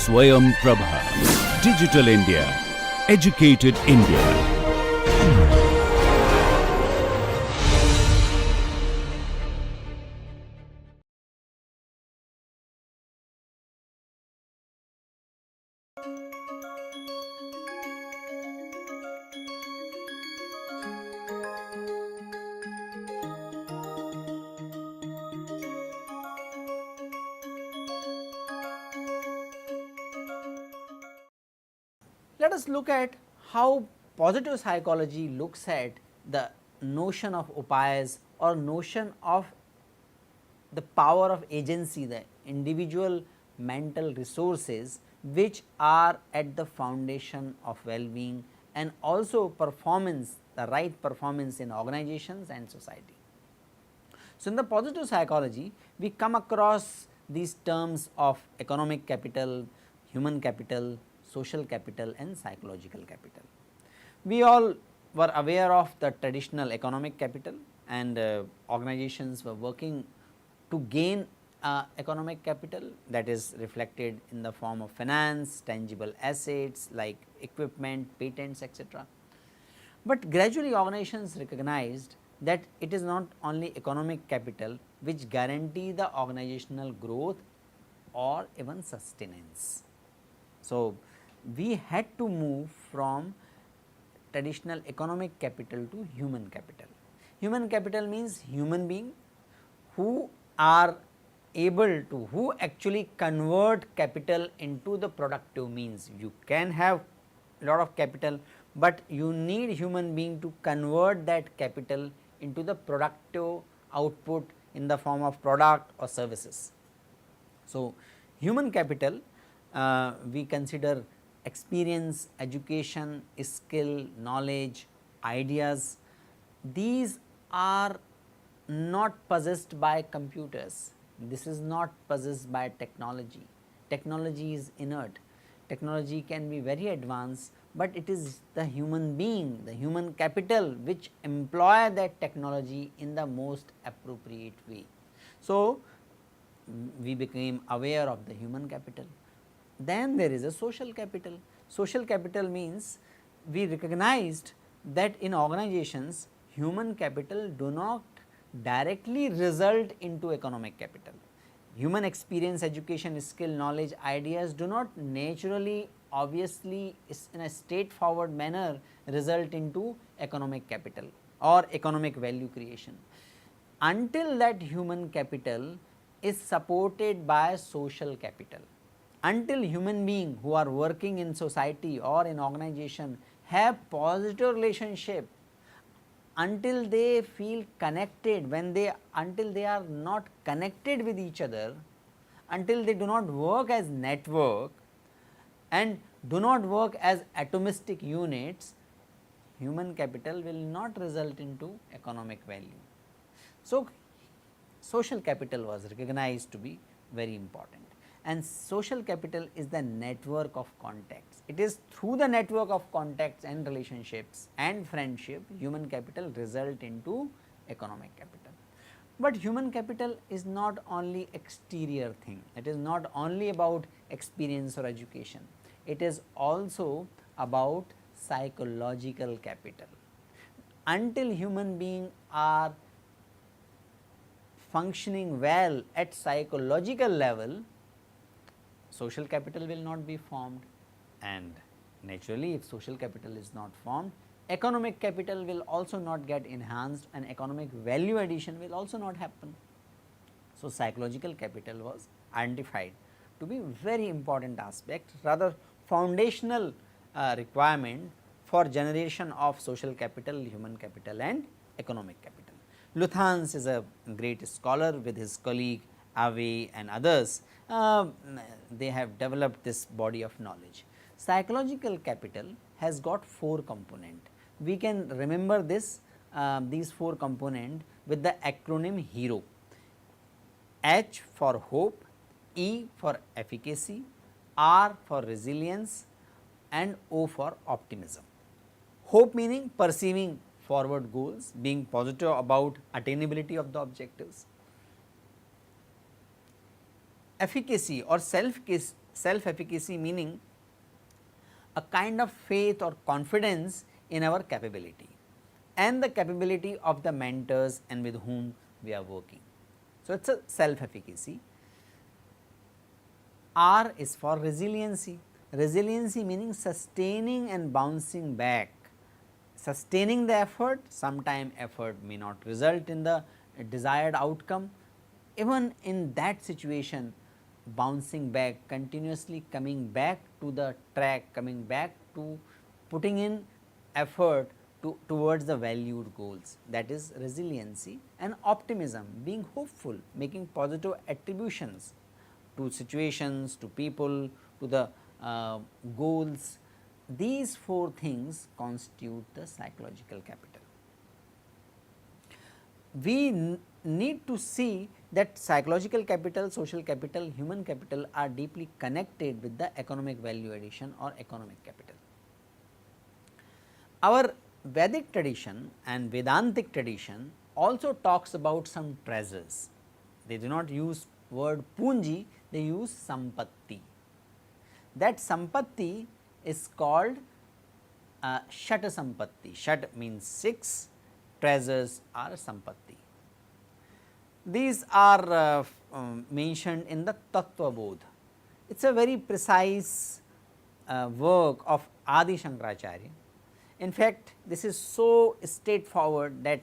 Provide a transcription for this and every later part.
Swayam Prabha. Digital India. Educated India. Let us look at how positive psychology looks at the notion of upayas or notion of the power of agency, the individual mental resources which are at the foundation of well-being and also performance, the right performance in organizations and society. So, in the positive psychology, we come across these terms of economic capital, human capital, social capital and psychological capital. We all were aware of the traditional economic capital, and organizations were working to gain economic capital, that is reflected in the form of finance, tangible assets like equipment, patents, etc. But gradually organizations recognized that it is not only economic capital which guarantee the organizational growth or even sustenance. So, we had to move from traditional economic capital to human capital. Human capital means human being who are able to, who actually convert capital into the productive means. You can have lot of capital, but you need human being to convert that capital into the productive output in the form of product or services. So, human capital we consider experience, education, skill, knowledge, ideas. These are not possessed by computers, this is not possessed by technology. Technology is inert, technology can be very advanced, but it is the human being, the human capital which employ that technology in the most appropriate way. So, we became aware of the human capital. Then there is a social capital. Social capital means we recognized that in organizations human capital do not directly result into economic capital. Human experience, education, skill, knowledge, ideas do not naturally, obviously in a straightforward manner result into economic capital or economic value creation, until that human capital is supported by social capital. Until human beings who are working in society or in organization have positive relationship, until they feel connected, until they are not connected with each other, until they do not work as network and do not work as atomistic units, human capital will not result into economic value. So, social capital was recognized to be very important, and social capital is the network of contacts. It is through the network of contacts and relationships and friendship human capital result into economic capital. But human capital is not only exterior thing, it is not only about experience or education, it is also about psychological capital. Until human beings are functioning well at psychological level, social capital will not be formed, and naturally if social capital is not formed, economic capital will also not get enhanced and economic value addition will also not happen. So, psychological capital was identified to be very important aspect, rather foundational requirement for generation of social capital, human capital and economic capital. Luthans is a great scholar with his colleague Ave and others, they have developed this body of knowledge. Psychological capital has got 4 components. We can remember this these 4 components with the acronym HERO. H for hope, E for efficacy, R for resilience and O for optimism. Hope meaning perceiving forward goals, being positive about attainability of the objectives. Efficacy or self self efficacy meaning a kind of faith or confidence in our capability and the capability of the mentors and with whom we are working. So, it is a self efficacy. R is for resiliency. Resiliency meaning sustaining and bouncing back. Sustaining the effort, sometime effort may not result in the desired outcome. Even in that situation, bouncing back, continuously coming back to the track, coming back to putting in effort towards the valued goals, that is resiliency. And optimism, being hopeful, making positive attributions to situations, to people, to the goals. These four things constitute the psychological capital. We need to see that psychological capital, social capital, human capital are deeply connected with the economic value addition or economic capital. Our Vedic tradition and Vedantic tradition also talks about some treasures. They do not use word punji, they use sampatti. That sampatti is called Shata sampatti. Shat means 6, treasures are sampatti. These are mentioned in the Tattva Bodh. It is a very precise work of Adi Shankaracharya. In fact, this is so straightforward that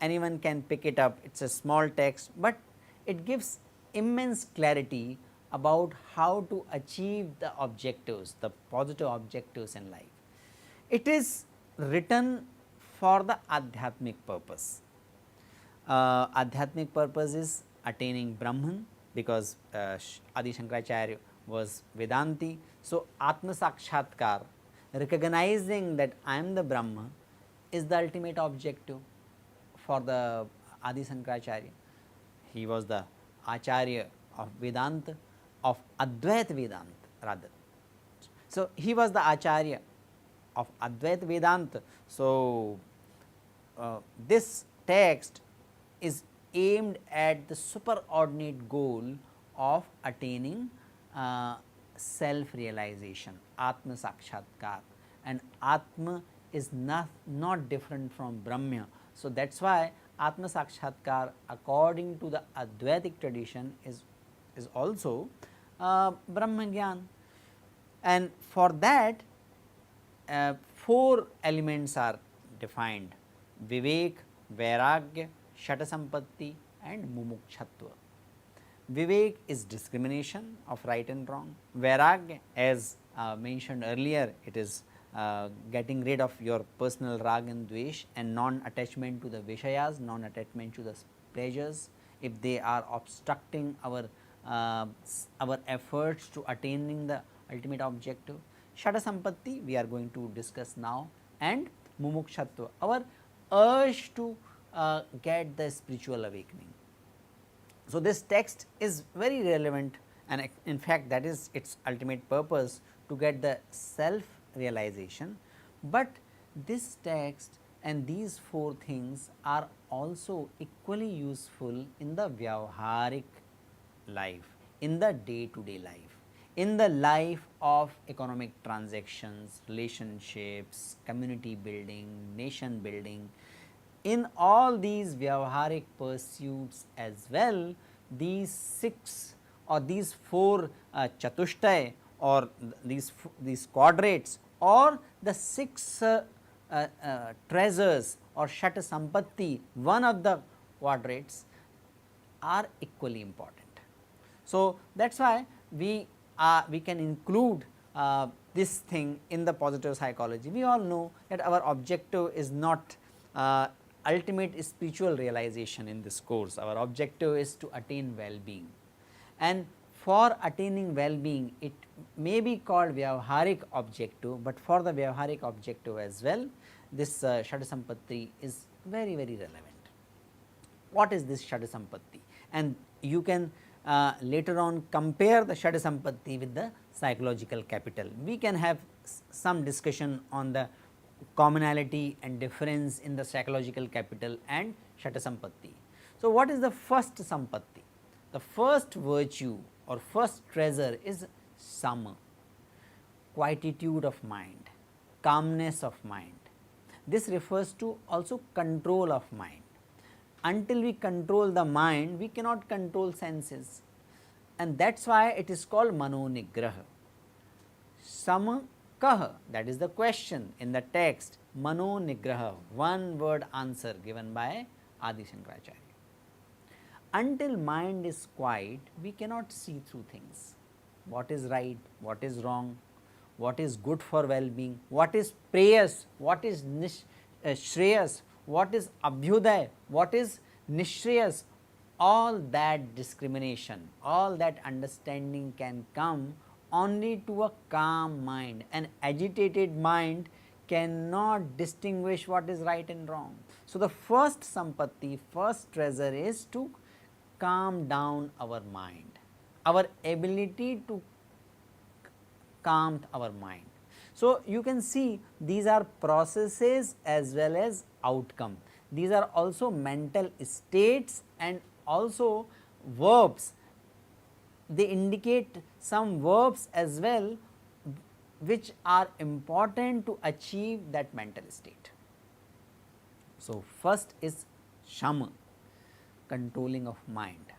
anyone can pick it up. It is a small text, but it gives immense clarity about how to achieve the objectives, the positive objectives in life. It is written for the Adhyatmic purpose. Adhyatmic purpose is attaining Brahman, because Adi Shankaracharya was Vedanti. So, Atma Sakshatkar, recognizing that I am the Brahma, is the ultimate objective for the Adi Shankaracharya. He was the Acharya of Vedanta, of Advaita Vedanta rather. So, he was the Acharya of Advaita Vedanta. So, this text is aimed at the superordinate goal of attaining self realization, Atma Sakshatkar, and Atma is not different from Brahma. So, that is why Atma Sakshatkar according to the Advaitic tradition is also Brahma Gyan, and for that 4 elements are defined: Vivek, Vairagya, Shata Sampatti and Mumukshhatva. Vivek is discrimination of right and wrong. Vairagya, as mentioned earlier, it is getting rid of your personal rag and dvesh and non-attachment to the Vishayas, non-attachment to the pleasures, if they are obstructing our efforts to attaining the ultimate objective. Shata Sampatti we are going to discuss now, and Mumukshatva, our urge to get the spiritual awakening. So, this text is very relevant, and in fact, that is its ultimate purpose, to get the self realization, but this text and these 4 things are also equally useful in the Vyavaharik life, in the day to day life, in the life of economic transactions, relationships, community building, nation building. In all these Vyavaharik pursuits as well, these 6 or these 4 Chatushtai or these quadrates or the 6 treasures or Shata Sampatti, one of the quadrates, are equally important. So, that is why we can include this thing in the positive psychology. We all know that our objective is not ultimate spiritual realization in this course. Our objective is to attain well-being, and for attaining well-being it may be called Vyavaharik objective, but for the Vyavaharik objective as well, this Shata Sampatti is very relevant. What is this Shata Sampatti? And you can later on compare the Shata Sampatti with the psychological capital. We can have some discussion on the commonality and difference in the psychological capital and Shata Sampatti. So, what is the first Sampatti? The first virtue or first treasure is Sama, quietude of mind, calmness of mind. This refers to also control of mind. Until we control the mind, we cannot control senses, and that is why it is called Manonigraha. Samakah, that is the question in the text, Manonigraha, one word answer given by Adi Shankaracharya. Until mind is quiet, we cannot see through things. What is right, what is wrong, what is good for well-being, what is preyas, what is shreyas, what is abhyuday, what is nishreyas, all that discrimination, all that understanding can come only to a calm mind. An agitated mind cannot distinguish what is right and wrong. So, the first sampatti, first treasure is to calm down our mind, our ability to calm our mind. So, you can see these are processes as well as outcome. These are also mental states and also verbs. They indicate some verbs as well which are important to achieve that mental state. So, first is shama, controlling of mind.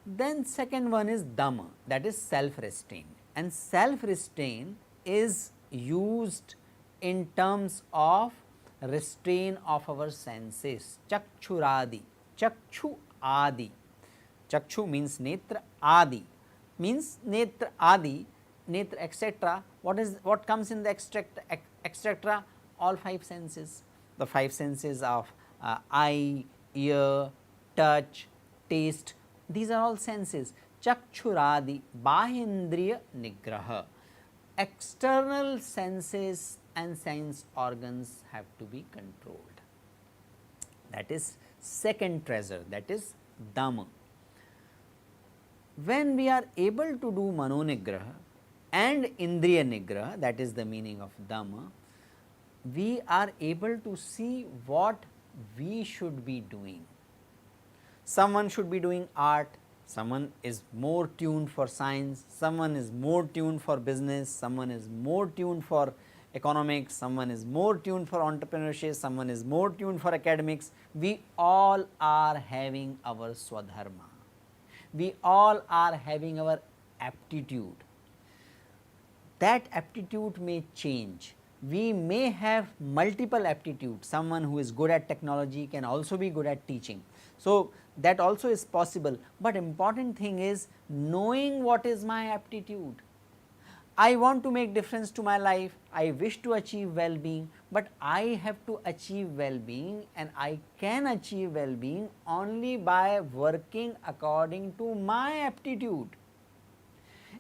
Then second one is dhamma, that is self restraint, and self restraint is used in terms of restraint of our senses. Chakshuradi, chakshu adi, chakshu means netra, adi means netra adi, netra etc. What comes in the etc? All five senses, the five senses of eye, ear, touch, taste, these are all senses. Chakshuradi, bahindriya nigraha, external senses and sense organs have to be controlled. That is second treasure, that is dhamma. When we are able to do manonigraha and indriya nigraha, that is the meaning of dhamma, we are able to see what we should be doing. Someone should be doing art, someone is more tuned for science, someone is more tuned for business, someone is more tuned for economics, someone is more tuned for entrepreneurship, someone is more tuned for academics. We all are having our swadharma, we all are having our aptitude. That aptitude may change. We may have multiple aptitudes. Someone who is good at technology can also be good at teaching. So, that also is possible, but important thing is knowing what is my aptitude. I want to make difference to my life, I wish to achieve well-being, but I have to achieve well-being, and I can achieve well-being only by working according to my aptitude.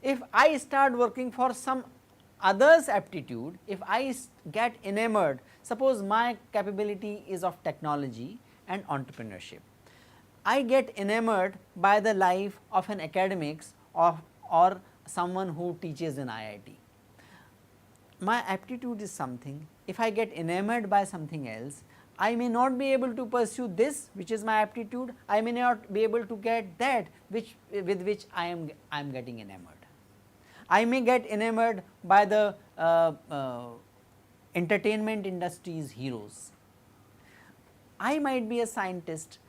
If I start working for some others aptitude, if I get enamored, suppose my capability is of technology and entrepreneurship, I get enamored by the life of an academics or someone who teaches in IIT. My aptitude is something, if I get enamored by something else, I may not be able to pursue this which is my aptitude, I may not be able to get that with which I am getting enamored. I may get enamored by the entertainment industry's heroes. I might be a scientist,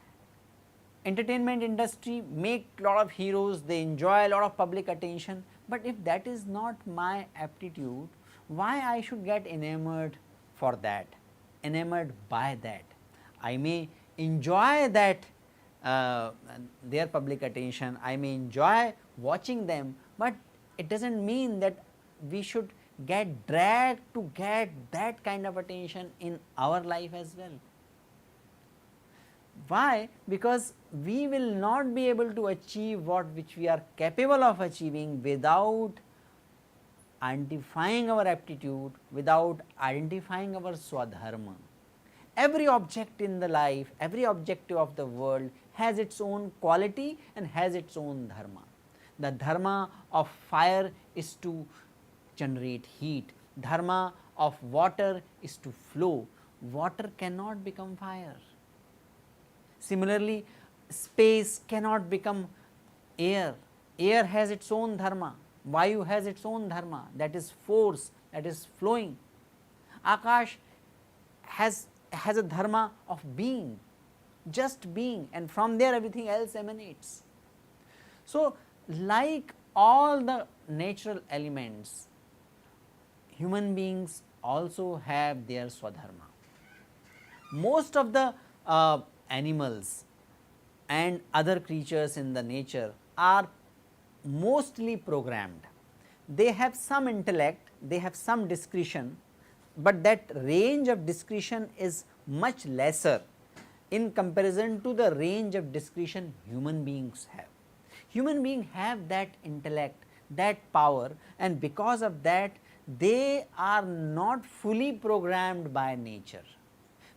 entertainment industry make lot of heroes, they enjoy a lot of public attention, but if that is not my aptitude, why I should get enamored for that, enamored by that? I may enjoy that their public attention, I may enjoy watching them, but it does not mean that we should get dragged to get that kind of attention in our life as well. Why? Because we will not be able to achieve which we are capable of achieving without identifying our aptitude, without identifying our swadharma. Every object in the life, every objective of the world has its own quality and has its own dharma. The dharma of fire is to generate heat, dharma of water is to flow, water cannot become fire. Similarly, space cannot become air, air has its own dharma, Vayu has its own dharma, that is force, that is flowing. Akash has a dharma of being, just being, and from there everything else emanates. So, like all the natural elements, human beings also have their swadharma. Most of the animals and other creatures in the nature are mostly programmed. They have some intellect, they have some discretion, but that range of discretion is much lesser in comparison to the range of discretion human beings have. Human beings have that intellect, that power, and because of that they are not fully programmed by nature.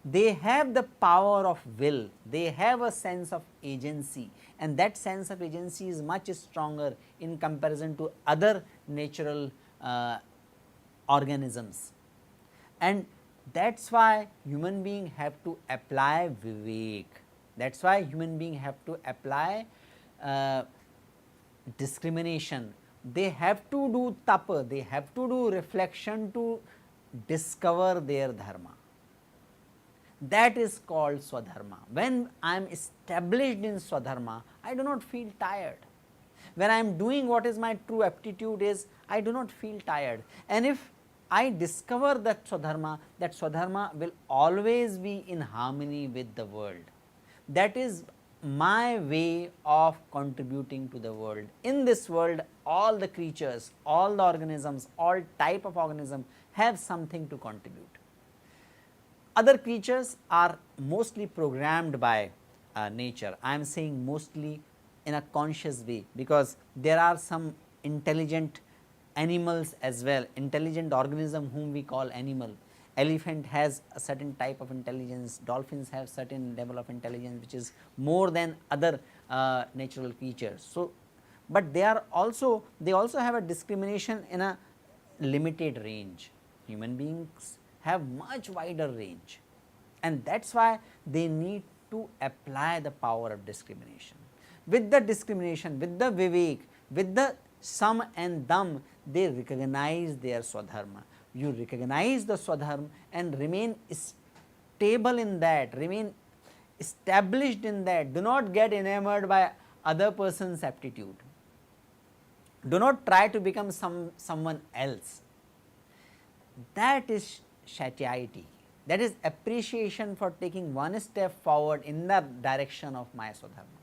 They have the power of will, they have a sense of agency, and that sense of agency is much stronger in comparison to other natural organisms. And that is why human beings have to apply vivek, that is why human beings have to apply discrimination, they have to do tapa, they have to do reflection to discover their dharma. That is called swadharma. When I am established in swadharma, I do not feel tired. When I am doing what is my true aptitude is, I do not feel tired. And if I discover that swadharma will always be in harmony with the world. That is my way of contributing to the world. In this world, all the creatures, all the organisms, all type of organism have something to contribute. Other creatures are mostly programmed by nature. I am saying mostly in a conscious way, because there are some intelligent animals as well, intelligent organism whom we call animal. Elephant has a certain type of intelligence, dolphins have certain level of intelligence which is more than other natural creatures. So, but they also have a discrimination in a limited range. Human beings have much wider range, and that is why they need to apply the power of discrimination. With the discrimination, with the vivek, with the sam and dam, they recognize their swadharma. You recognize the swadharma and remain stable in that, remain established in that. Do not get enamored by other person's aptitude. Do not try to become someone else. That is satiety, that is appreciation for taking one step forward in the direction of my swadharma.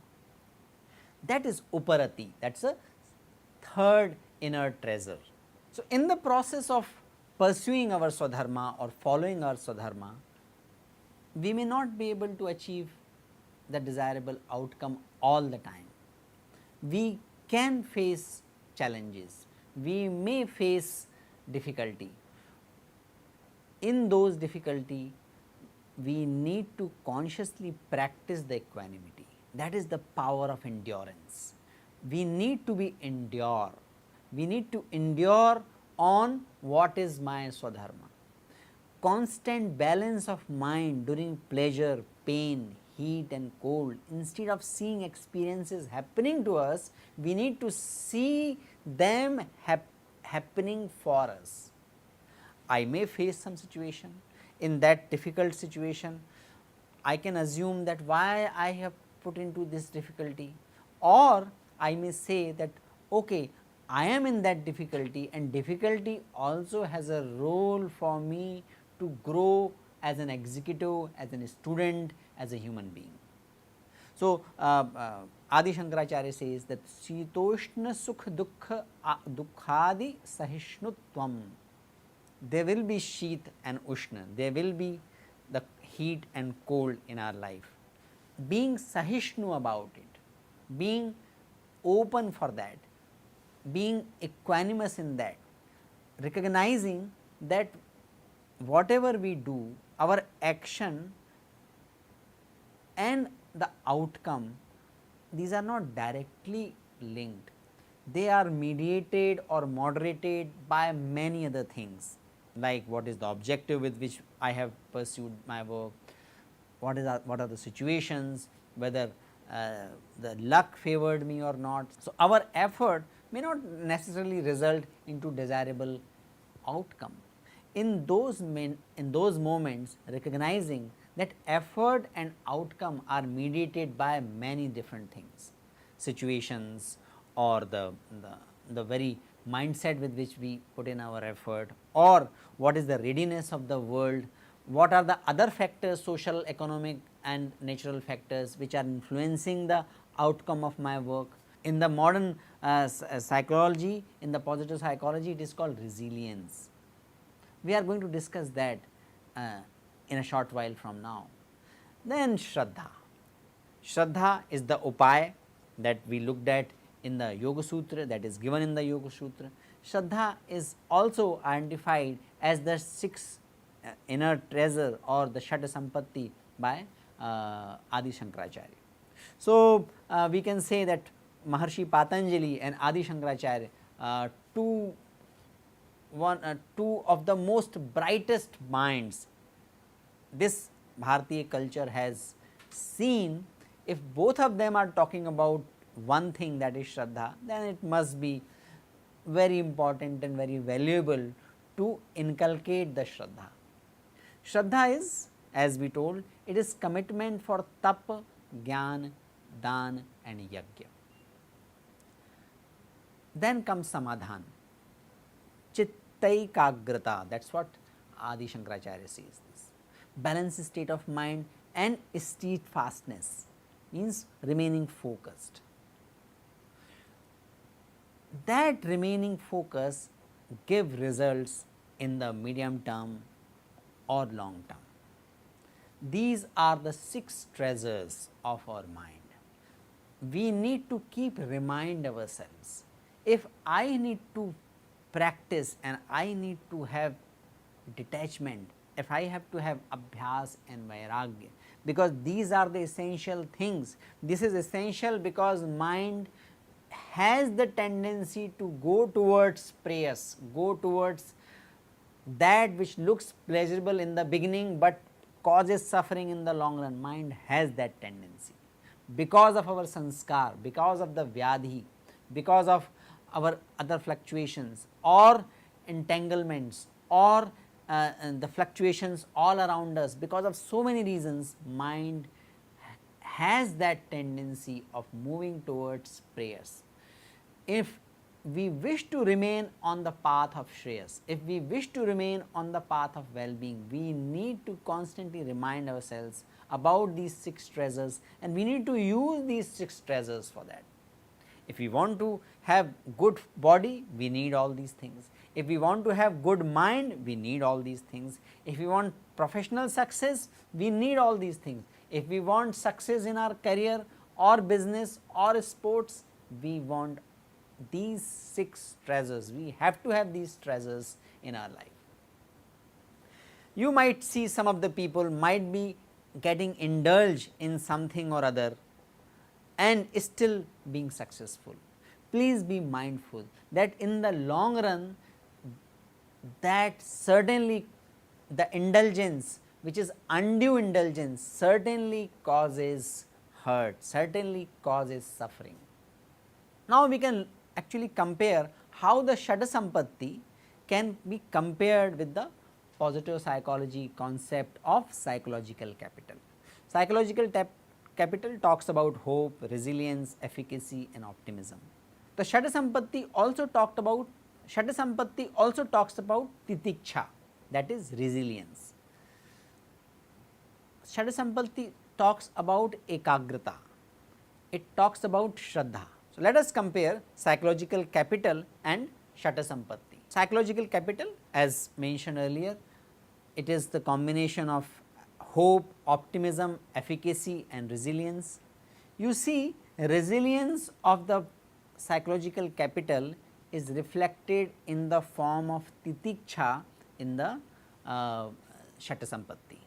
That is uparati, that is a third inner treasure. So, in the process of pursuing our swadharma or following our swadharma, we may not be able to achieve the desirable outcome all the time. We can face challenges, we may face difficulty. In those difficulty, we need to consciously practice the equanimity. That is the power of endurance. We need to endure. We need to endure on what is my swadharma. Constant balance of mind during pleasure, pain, heat and cold. Instead of seeing experiences happening to us, we need to see them happening for us. I may face some situation, in that difficult situation I can assume that why I have put into this difficulty, or I may say that okay, I am in that difficulty and difficulty also has a role for me to grow as an executive, as a student, as a human being. So, Adi Shankaracharya says that Sitoshna Sukh Dukkhadi Sahishnutvam. There will be Sheet and Ushna, there will be the heat and cold in our life. Being Sahishnu about it, being open for that, being equanimous in that, recognizing that whatever we do, our action and the outcome, these are not directly linked. They are mediated or moderated by many other things, like what is the objective with which I have pursued my work, what are the situations, whether the luck favored me or not. So, our effort may not necessarily result into desirable outcome. In those moments, recognizing that effort and outcome are mediated by many different things, situations, or the very mindset with which we put in our effort, or what is the readiness of the world, what are the other factors, social, economic and natural factors, which are influencing the outcome of my work. In the modern psychology, in the positive psychology, it is called resilience. We are going to discuss that in a short while from now. Then Shraddha. Shraddha is the upaya that we looked at in the Yoga Sutra, that is given in the Yoga Sutra. Shraddha is also identified as the sixth inner treasure or the Shata Sampatti by Adi Shankaracharya. So, we can say that Maharshi Patanjali and Adi Shankaracharya, two of the most brightest minds this Bharatiya culture has seen. If both of them are talking about one thing, that is Shraddha, then it must be very important and very valuable to inculcate the Shraddha. Shraddha is, as we told, it is commitment for tapa, jnana, dan and yajna. Then comes samadhan, chittaikagrata, that is what Adi Shankaracharya says this. Balanced state of mind and steadfastness, means remaining focused. That remaining focus give results in the medium term or long term. These are the six treasures of our mind. We need to keep remind ourselves. If I need to practice and I need to have detachment, if I have to have abhyas and vairagya, because these are the essential things. This is essential because mind has the tendency to go towards prayers, go towards that which looks pleasurable in the beginning, but causes suffering in the long run. Mind has that tendency because of our sanskar, because of the vyadhi, because of our other fluctuations or entanglements or the fluctuations all around us. Because of so many reasons, mind has that tendency of moving towards prayers. If we wish to remain on the path of Shreyas, if we wish to remain on the path of well-being, we need to constantly remind ourselves about these six treasures, and we need to use these six treasures for that. If we want to have good body, we need all these things. If we want to have good mind, we need all these things. If we want professional success, we need all these things. If we want success in our career or business or sports, we want these six treasures. We have to have these treasures in our life. You might see some of the people might be getting indulged in something or other and still being successful. Please be mindful that in the long run, that certainly the indulgence, which is undue indulgence, certainly causes hurt, certainly causes suffering. Now, we can actually compare how the Shata Sampatti can be compared with the positive psychology concept of psychological capital. Psychological capital talks about hope, resilience, efficacy and optimism. The Shata Sampatti also talks about titiksha, that is resilience. Shata Sampatti talks about ekagrata, it talks about shraddha. So, let us compare psychological capital and Shata Sampatti. Psychological capital, as mentioned earlier, it is the combination of hope, optimism, efficacy and resilience. You see, resilience of the psychological capital is reflected in the form of titiksha in the Shata Sampatti.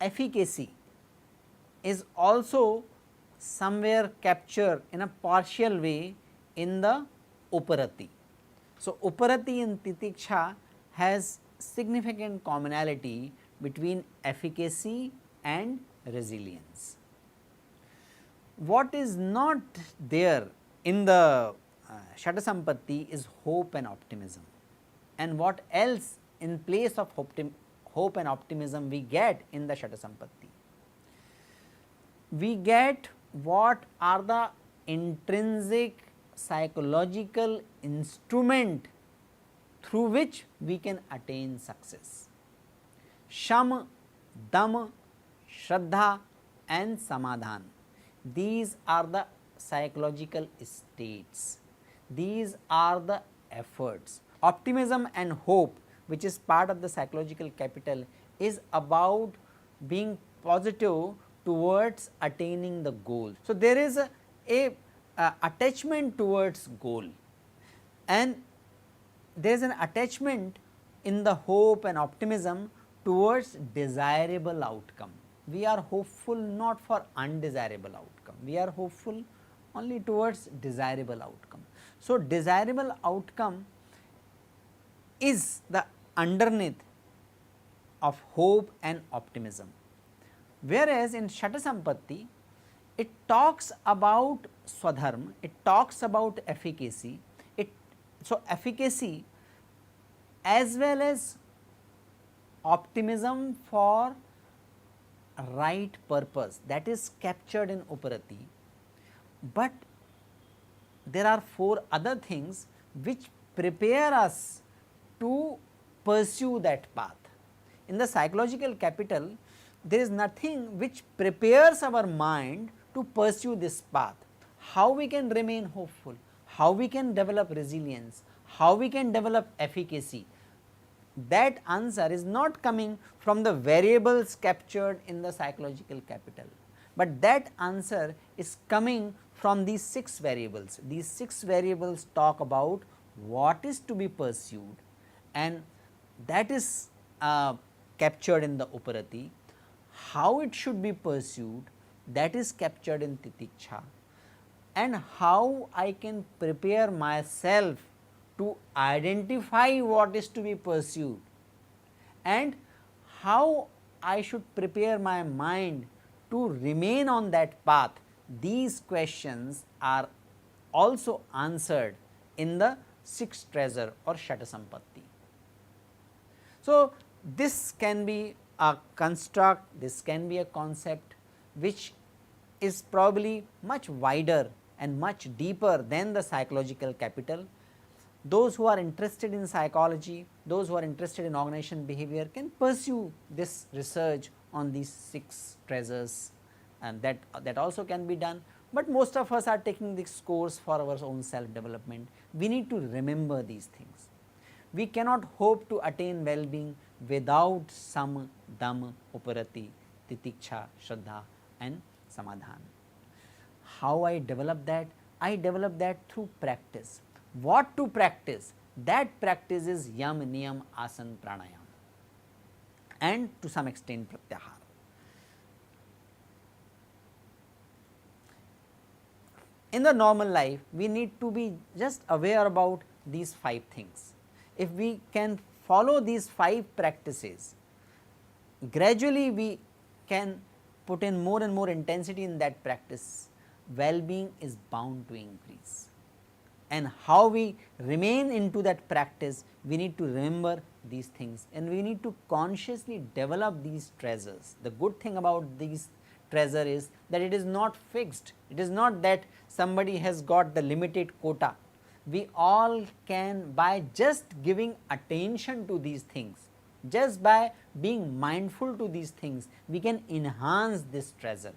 Efficacy is also somewhere captured in a partial way in the Uparati. So, Uparati and titiksha has significant commonality between efficacy and resilience. What is not there in the Shata Sampatti is hope and optimism. And what else in place of hope and optimism we get in the Shata Sampatti? We get what are the intrinsic psychological instrument through which we can attain success. Sham, Dam, Shraddha and Samadhan. These are the psychological states. These are the efforts. Optimism and hope, which is part of the psychological capital, is about being positive towards attaining the goal. So, there is a attachment towards goal, and there is an attachment in the hope and optimism towards desirable outcome. We are hopeful not for undesirable outcome, we are hopeful only towards desirable outcome. So, desirable outcome is the underneath of hope and optimism, whereas in Shata Sampatti it talks about Swadharma, it talks about efficacy, so efficacy as well as optimism for right purpose, that is captured in Uparati, but there are 4 other things which prepare us to pursue that path. In the psychological capital, there is nothing which prepares our mind to pursue this path. How we can remain hopeful, how we can develop resilience, how we can develop efficacy, that answer is not coming from the variables captured in the psychological capital, but that answer is coming from these 6 variables. These 6 variables talk about what is to be pursued, and that is captured in the Uparati. How it should be pursued, that is captured in Titiksha, and how I can prepare myself to identify what is to be pursued, and how I should prepare my mind to remain on that path. These questions are also answered in the 6th treasure or Shata Sampatti. So, this can be a construct, this can be a concept which is probably much wider and much deeper than the psychological capital. Those who are interested in psychology, those who are interested in organization behavior can pursue this research on these 6 treasures, and that also can be done, but most of us are taking this course for our own self development. We need to remember these things. We cannot hope to attain well-being without Sam, Dam, Uparati, Titiksha, Shraddha and Samadhan. How I develop that? I develop that through practice. What to practice? That practice is Yam, Niyam, Asan, Pranayam, and to some extent Pratyahara. In the normal life, we need to be just aware about these 5 things. If we can follow these 5 practices, gradually we can put in more and more intensity in that practice, well-being is bound to increase. And how we remain into that practice, we need to remember these things, and we need to consciously develop these treasures. The good thing about these treasure is that it is not fixed. It is not that somebody has got the limited quota. We all can, by just giving attention to these things, just by being mindful to these things, we can enhance this treasure.